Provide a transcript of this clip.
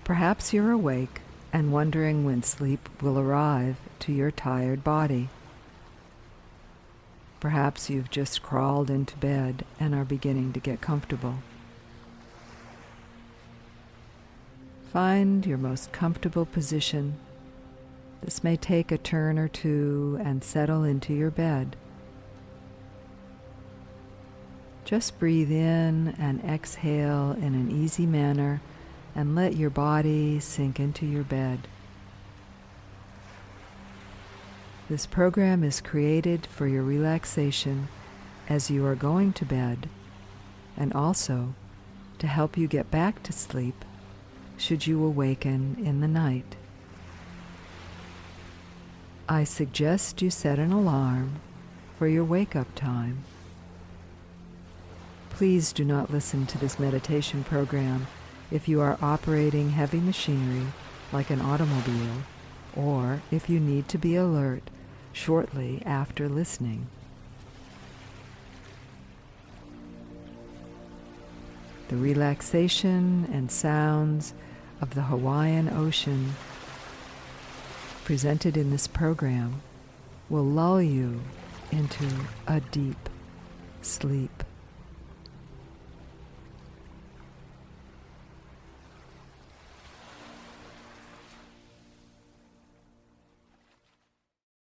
Perhaps you're awake and wondering when sleep will arrive to your tired body. Perhaps you've just crawled into bed and are beginning to get comfortable. Find your most comfortable position. This may take a turn or two and settle into your bed. Just breathe in and exhale in an easy manner and let your body sink into your bed. This program is created for your relaxation as you are going to bed, and also to help you get back to sleep should you awaken in the night. I suggest you set an alarm for your wake-up time. Please do not listen to this meditation program if you are operating heavy machinery like an automobile, or if you need to be alert shortly after listening. The relaxation and sounds of the Hawaiian Ocean presented in this program will lull you into a deep sleep.